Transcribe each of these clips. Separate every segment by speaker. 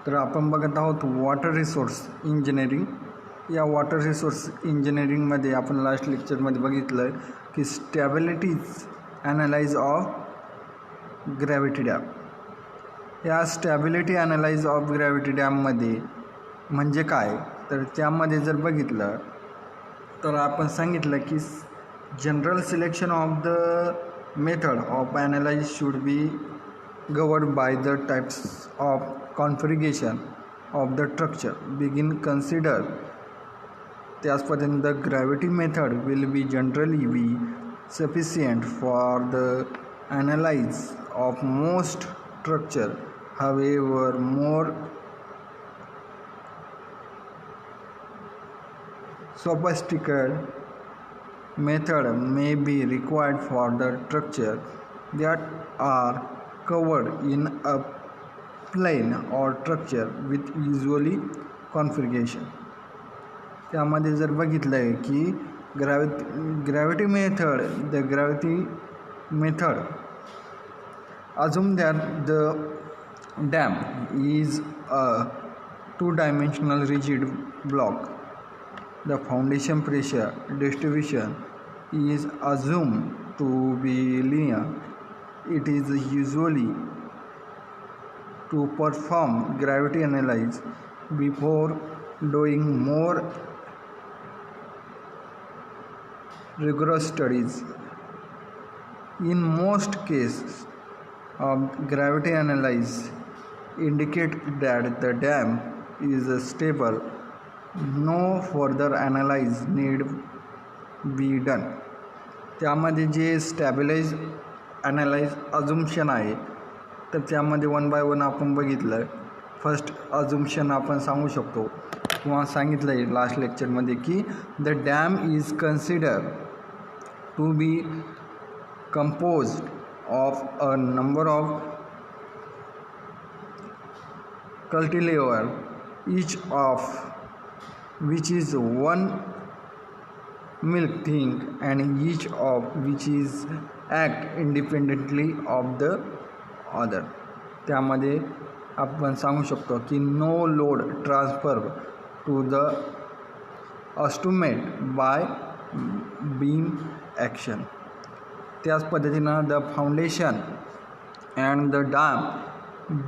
Speaker 1: तर आपण बघत आहोत वॉटर रिसोर्स इंजिनिअरिंग. या वॉटर रिसोर्स इंजिनिअरिंगमध्ये आपण लास्ट लेक्चरमध्ये बघितलं की स्टॅबिलिटीज ॲनालाइज ऑफ ग्रॅव्हिटी डॅम. या स्टॅबिलिटी ॲनालाइज ऑफ ग्रॅव्हिटी डॅममध्ये म्हणजे काय, तर त्यामध्ये जर बघितलं तर आपण सांगितलं की general selection of the method of analyse should be governed by the types of configuration of the structure begin consider. त्याच पद्धतीने the gravity method will be generally be sufficient for the analysis of most structure. However, more sophisticated method may be required for the structure that are covered in a plane or structure with usually configuration. त्यामध्ये जर बघितलं आहे की gravity method assume that the dam is a two-dimensional rigid block. The foundation pressure distribution is assumed to be linear. It is usually to perform gravity analysis before doing more rigorous studies. In most cases of gravity analysis indicate that the dam is stable. No further analysis need be done. त्यामध्ये जे स्टॅबिलाइज analyse अझुम्शन आहे तर त्यामध्ये one by one आपण बघितलं. First अझुम्शन आपण सांगू शकतो किंवा सांगितलं आहे लास्ट लेक्चरमध्ये की the dam is consider to be composed of a number of cantilever each of which is one milk thing and each of which is act independently of the other. त्यामध्ये आपण सांगू शकतो की no load transfer to the abutment by beam action. त्याच पद्धतीनं the foundation and the dam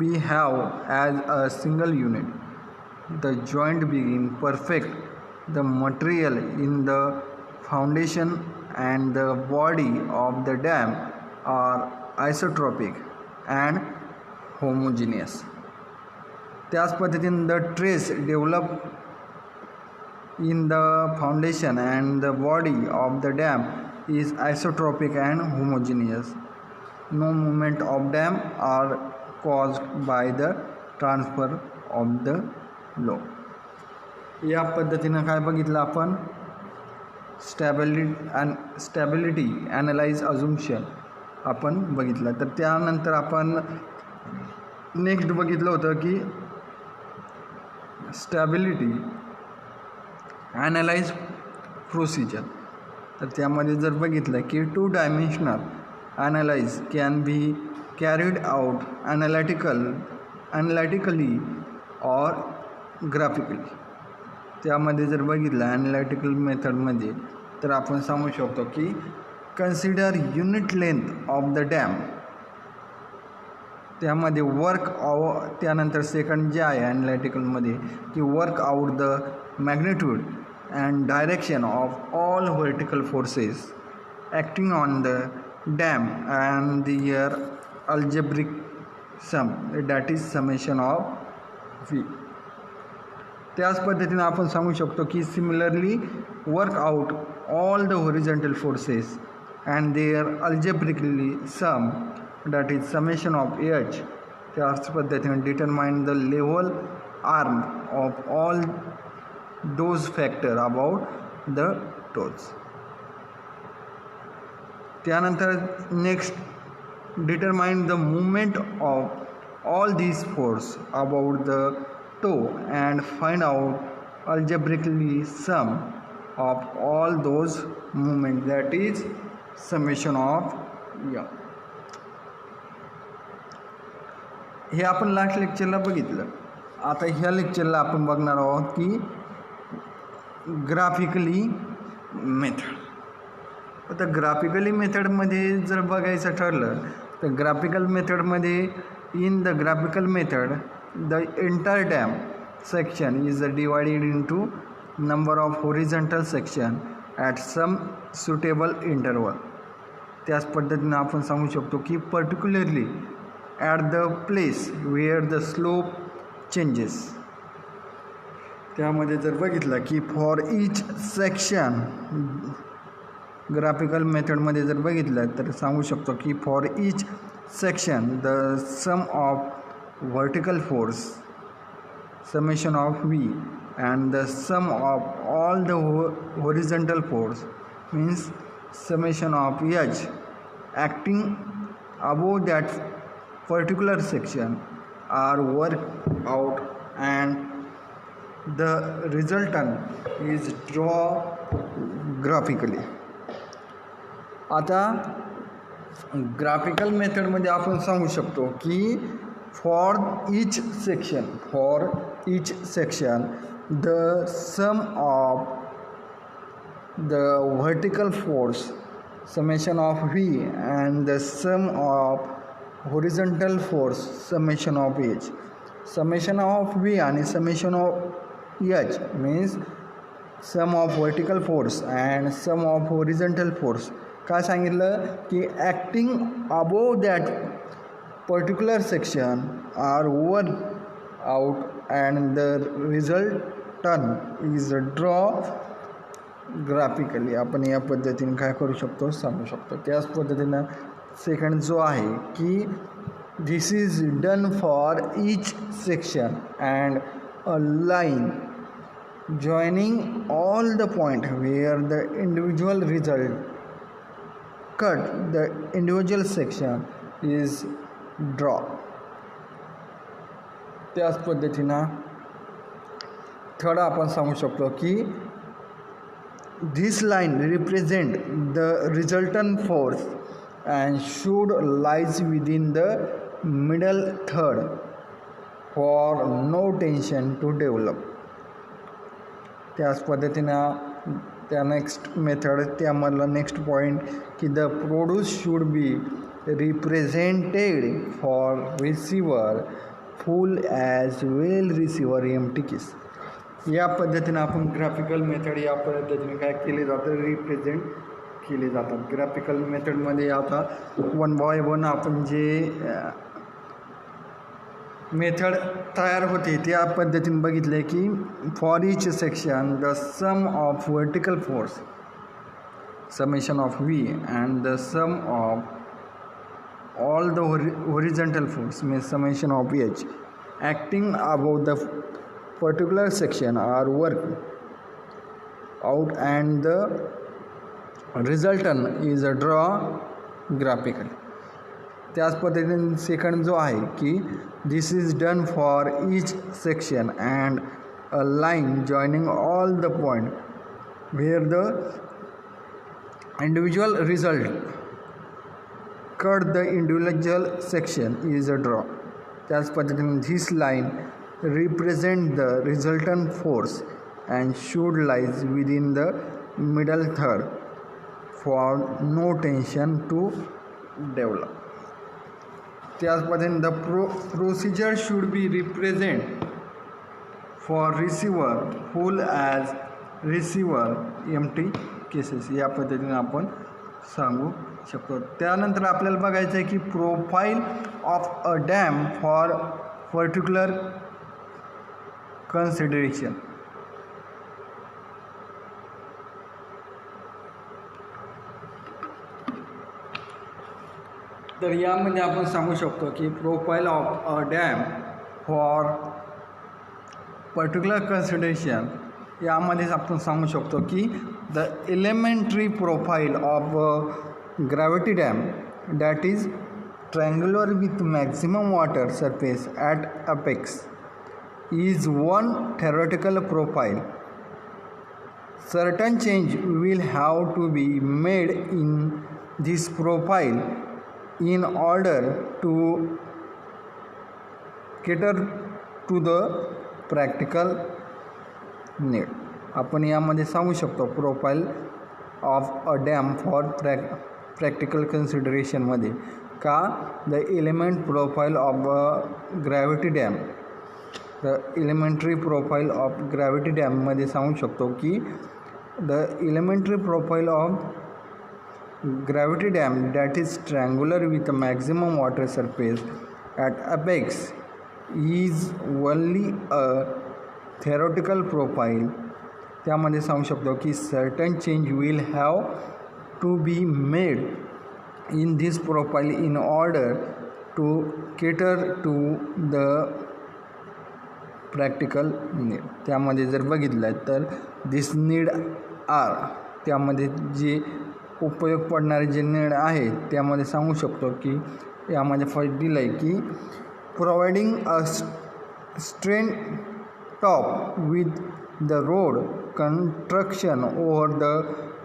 Speaker 1: behave as a single unit. The joint being perfect. The material in the foundation and the body of the dam are isotropic and homogeneous. त्याच पद्धतीने the trace developed in the foundation and the body of the dam is isotropic and homogeneous. No movement of dam are caused by the transfer of the load. या पद्धतीनं काय बघितलं आपण stability analyse अझुम्शन आपण बघितलं. तर त्यानंतर आपण नेक्स्ट बघितलं होतं की स्टॅबिलिटी ॲनालाइज प्रोसिजर. तर त्यामध्ये जर बघितलं की two dimensional analyse can be carried out analytically or graphically. त्यामध्ये जर बघितलं ॲनालिटिकल मेथडमध्ये तर आपण सांगू शकतो की consider unit length of the dam. त्यामध्ये त्यानंतर सेकंड जे आहे ॲनालिटिकलमध्ये की work out the magnitude and direction of all vertical forces acting on the dam and their algebraic sum, that is summation of v. त्याच पद्धतीने आपण सांगू शकतो की similarly work out all the horizontal forces and their algebraically sum, that is summation of H. त्याच पद्धतीने determine the level arm of all those factor about the toes. त्यानंतर next determine the movement of all these force about the toe and find out algebraically sum of all those movement, that is summation of हे आपण last लेक्चरला बघितलं. आता ह्या लेक्चरला आपण बघणार आहोत की ग्राफिकली मेथड. आता ग्राफिकली मेथडमध्ये जर बघायचं ठरलं तर ग्राफिकल मेथडमध्ये in the graphical method the entire dam section is divided into number of horizontal section at some suitable interval. त्याच पद्धतीने आपण सांगू शकतो की particularly at the place where the slope changes. त्यामध्ये जर बघितलं की for each section ग्राफिकल मेथडमध्ये जर बघितलं तर सांगू शकतो की for each section the sum of vertical force summation of V and the sum of all the horizontal force means summation of H acting above that particular section are worked out and the resultant is drawn graphically. आता graphical मेथडमध्ये आपण सांगू शकतो की for each section the sum of the vertical force summation of V and the sum of horizontal force summation of H. Summation of V and summation of H means sum of vertical force and sum of horizontal force. काय सांगितलं की acting above that particular section are worked out and the resultant is drawn graphically. आपण या पद्धतीने काय करू शकतो सांगू शकतो. त्याच पद्धतीनं सेकंड जो आहे की this is done for each section and a line joining all the point where the individual result cut the individual section is draw. त्याच पद्धतीनं थर्ड आपण सांगू शकतो की this line represent the resultant force and should lies within the middle third for no tension to develop. त्याच पद्धतीनं त्या next method त्यामधला नेक्स्ट पॉईंट की the produce should be represented for receiver full as well receiver empty case. या पद्धतीने आपण graphical method या पद्धतीने काय केले जातं रिप्रेझेंट केले जातात. ग्राफिकल मेथडमध्ये आता वन बाय वन आपण जे मेथड तयार होते त्या पद्धतीने बघितले की for each section the sum of vertical force summation of V and the sum of all the horizontal force means summation of H acting above the particular section are worked out and the resultant is drawn graphically. त्याच पद्धतीने second जो आहे की this is done for each section and a line joining all the point where the individual result cut the individual section is a draw. त्याच पद्धतीने this line represent the resultant force and should lies within the middle third for no tension to develop. त्याच पद्धतीने the procedure should be represent for receiver full as receiver empty cases. या पद्धतीने आपण सांगू शकतो. त्यानंतर आपल्याला बघायचं आहे की profile of a dam for particular consideration. तर यामध्ये आपण सांगू शकतो की profile of a dam for particular consideration यामध्ये आपण सांगू शकतो की the elementary profile of gravity dam that is triangular with maximum water surface at apex is one theoretical profile. Certain change will have to be made in this profile in order to cater to the practical need. आपण यामध्ये सांगू शकतो profile of a dam for practical कन्सिडरेशनमध्ये का the element profile of a gravity dam, the elementary profile of gravity डॅममध्ये सांगू शकतो की the elementary profile of gravity dam that is triangular with a maximum water surface at apex is only a theoretical profile. त्यामध्ये सांगू शकतो की certain change will have to be made in this profile in order to cater to the practical need. त्यामध्ये जर बघितलं तर this need are, त्यामध्ये जे उपयोग पडणारे जे नीड आहेत त्यामध्ये सांगू शकतो की यामध्ये फर्स्ट दिलं आहे की providing a strain top with the road construction over the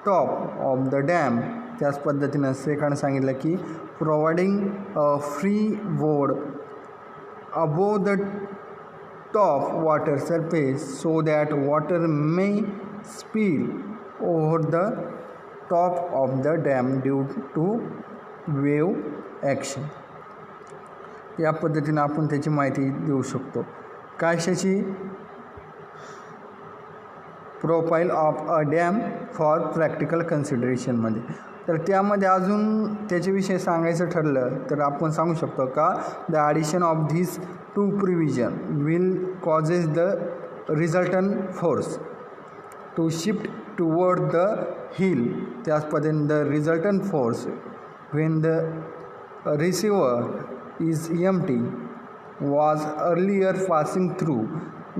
Speaker 1: top of the dam. त्याच पद्धतीनं सेकंड सांगितलं की providing a free board above the top water surface so that water may spill over the top of the dam due to wave action. या पद्धतीनं आपण त्याची माहिती देऊ शकतो. कशाची? Profile of a dam for practical कन्सिडरेशनमध्ये. तर त्यामध्ये अजून त्याच्याविषयी सांगायचं ठरलं तर आपण सांगू शकतो का the addition of this two provision will causes the resultant force to shift toward the heel. त्याच पद्धतीने the resultant force when the reservoir is empty was earlier passing through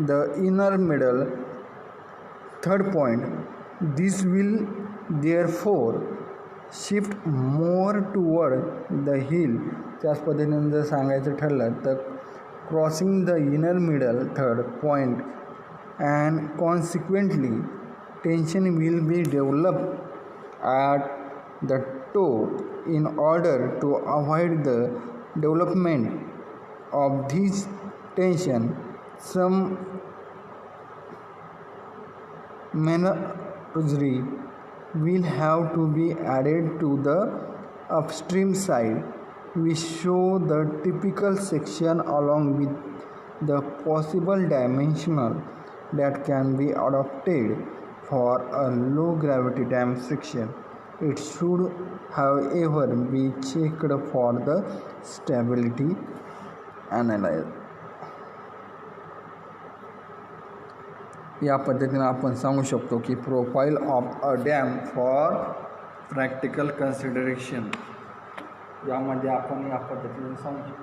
Speaker 1: the inner middle third point. This will therefore shift more toward the hill. त्याच पद्धतीने जर सांगायचं ठरलं तर crossing the inner middle third point and consequently tension will be developed at the toe in order to avoid the development of this tension. Some maneuvering will have to be added to the upstream side. We show the typical section along with the possible dimensional that can be adopted for a low gravity dam section. It should however be checked for the stability analysis. या पद्धतीने आपण सांगू शकतो की profile of a dam for practical consideration यामध्ये आपण या पद्धतीने सांगू शकतो.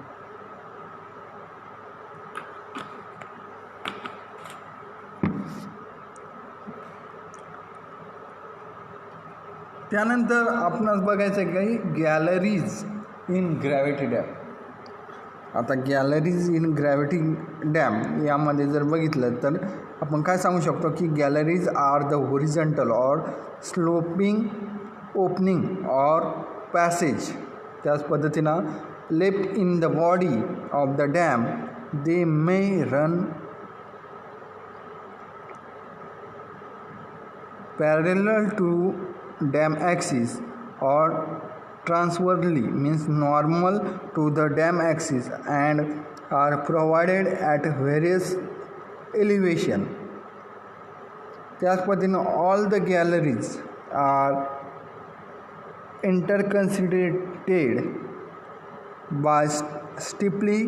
Speaker 1: त्यानंतर आपणास बघायचं आहे काही गॅलरीज इन ग्रॅव्हिटी डॅम. आता गॅलरीज इन ग्रॅव्हिटी डॅम यामध्ये जर बघितलं तर आपण काय सांगू शकतो की galleries are the horizontal or sloping opening or passage. त्याच पद्धतीनं left in the body of the dam they may run parallel to dam axis or transversely means normal to the dam axis and are provided at various elevation. त्याच पद्धतीने all the galleries are interconnected by steeply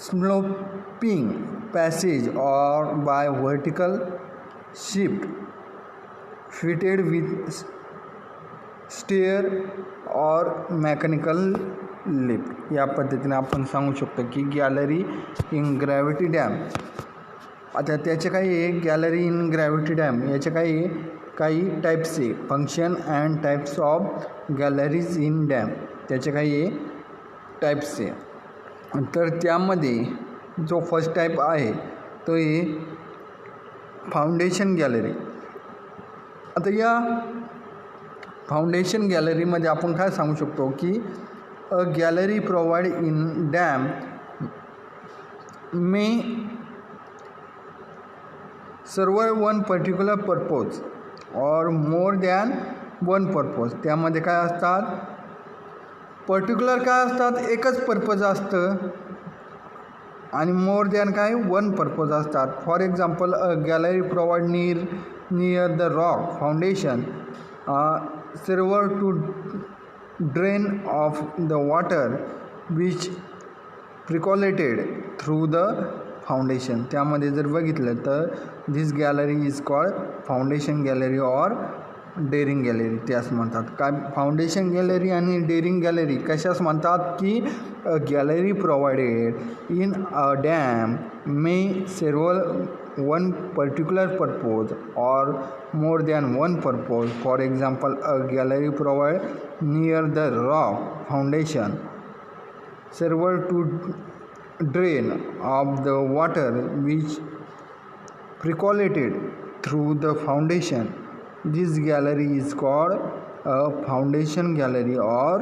Speaker 1: sloping passage or by vertical shift fitted with stair or mechanical lift. या पद्धतीने आपण सांगू शकतो की gallery in gravity dam. आता त्याचे काही गॅलरी इन ग्रॅव्हिटी डॅम याचे काही टाईप्स आहे function and types of galleries in dam. त्याचे काही टाईप्स आहे. तर त्यामध्ये जो फर्स्ट टाईप आहे तो आहे फाउंडेशन गॅलरी. आता या फाउंडेशन गॅलरीमध्ये आपण काय सांगू शकतो की a gallery provide in dam may serve one particular purpose or more than one purpose. त्यामध्ये काय असतात, पर्टिक्युलर काय असतात, एकच पर्पज असतं आणि मोर दॅन काय वन पर्पज असतात. For example a gallery provide near the rock foundation serve to drain off the water which percolated through the foundation. त्यामध्ये जर बघितलं तर this gallery is called foundation gallery or drainage gallery. त्यास म्हणतात काय, foundation gallery आणि drainage gallery कशास म्हणतात की gallery provided in a dam may serve one particular purpose or more than one purpose. For example a gallery provide near the rock foundation सर्व to drain of the water which percolated through the foundation. This gallery is called a foundation gallery or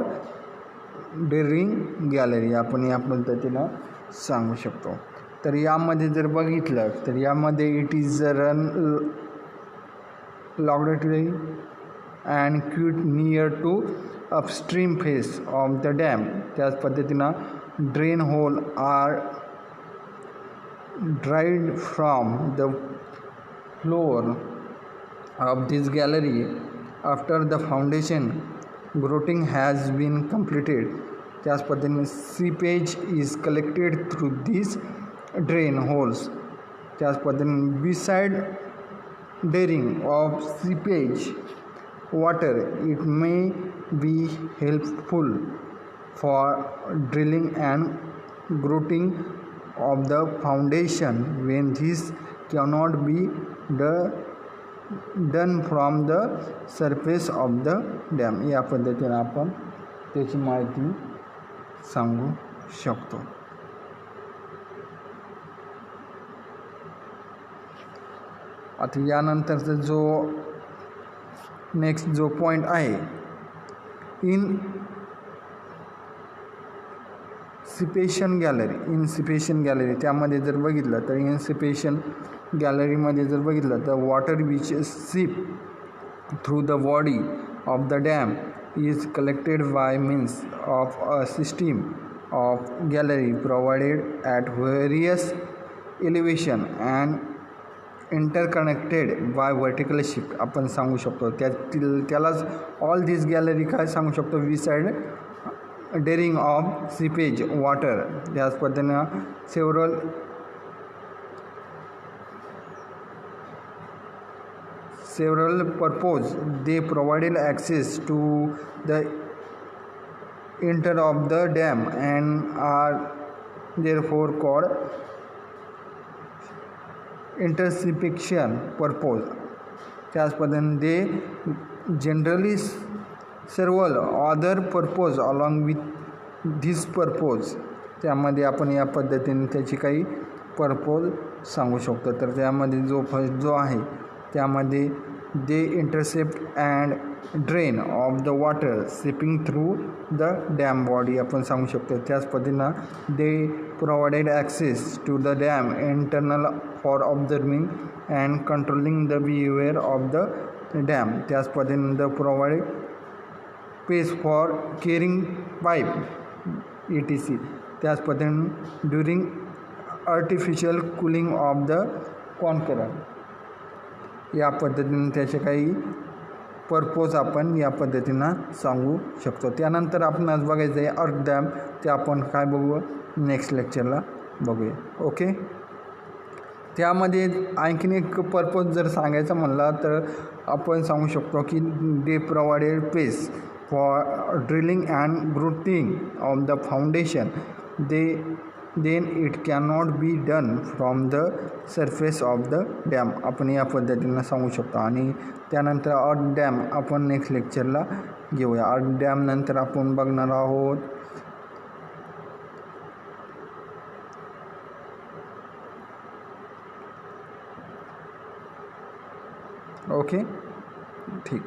Speaker 1: draining gallery. आपण या पद्धतीनं सांगू शकतो. तर यामध्ये जर बघितलं तर यामध्ये it is run laboratory and quite near to upstream face of the dam. त्याच पद्धतीनं drain hole are dried from the floor of this gallery after the foundation grouting has been completed. त्याच पद्धतीने seepage is collected through these drain holes. त्याच पद्धतीने beside draining of seepage water it may be helpful for drilling and grouting of the foundation when this cannot be done from the surface of the dam. या पद्धतीने आपण त्याची माहिती सांगू शकतो. आता यानंतरचा जो नेक्स्ट जो पॉईंट आहे इन्सिपेशन गॅलरी. त्यामध्ये जर बघितलं तर इन्सिपेशन गॅलरीमध्ये जर बघितलं तर water which seep through the body of the dam is collected by means of a system of gallery provided at various elevation and interconnected by vertical shift. आपण सांगू शकतो त्यालाच ऑल दिस गॅलरी काय सांगू शकतो, विसाइड ड्रेनिंग ऑफ सीपेज वॉटर. त्याच पद्धतीनं several purpose they provided access to the interior of the dam and are therefore called intersection purpose. त्याच पद्धतीने they generally serve other purpose along with this purpose. त्यामध्ये आपण या पद्धतीने त्याची काही पर्पज सांगू शकतो. तर त्यामध्ये जो फर्स्ट जो आहे त्यामध्ये they intercept and drain off the water seeping through the dam body आपण सांगू शकतो. त्याच पद्धतीनं they provided access to the dam internal for observing and controlling the behaviour of the dam. त्याच पद्धतीनं the provide space for carrying pipe etc. त्याच पद्धतीने during artificial cooling of the concrete. या पद्धतीने त्याचे काही पर्पज आपण या पद्धतीनं सांगू शकतो. त्यानंतर आपण आज बघायचं आहे अर्थ डॅम. ते आपण काय बघू नेक्स्ट लेक्चरला बघूया. ओके. त्यामध्ये आणखीन एक पर्पज जर सांगायचा म्हणला तर आपण सांगू शकतो की they provided space for drilling and grouting of the foundation then it cannot be done from the surface of the dam. आपण या पद्धतीनं सांगू शकतो. आणि त्यानंतर अर्थ डॅम आपण नेक्स्ट लेक्चरला घेऊया. अर्थ डॅम नंतर आपण बघणार आहोत ओके. ठीक.